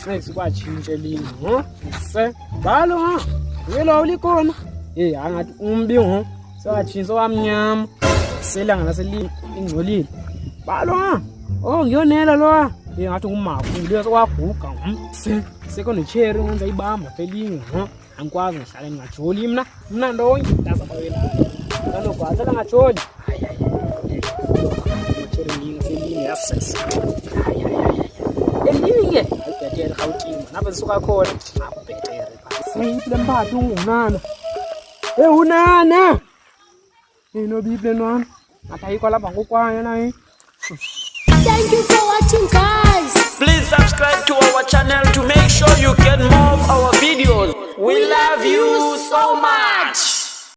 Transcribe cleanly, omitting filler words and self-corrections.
next kwatshintsha elinye se balo ngelo ulikona angathi umbi sawatshintsha wamnyama selanga laselingcolile balo ngiyonela lo ngathi ngumakhulu sekwaguga sekonecherry ngenza ibamba felinye angikwazi ngihlale ngajoli mna ndonke ndazabawela kaloku ahlala ngajoli elinye ayibhetere rhawutima napha zisuka khona akubhetere siyiphi lemphathi ungunana unana nobible nwana ngathi ayikho lapha ngokwanya naye. Thank you for watching, guys.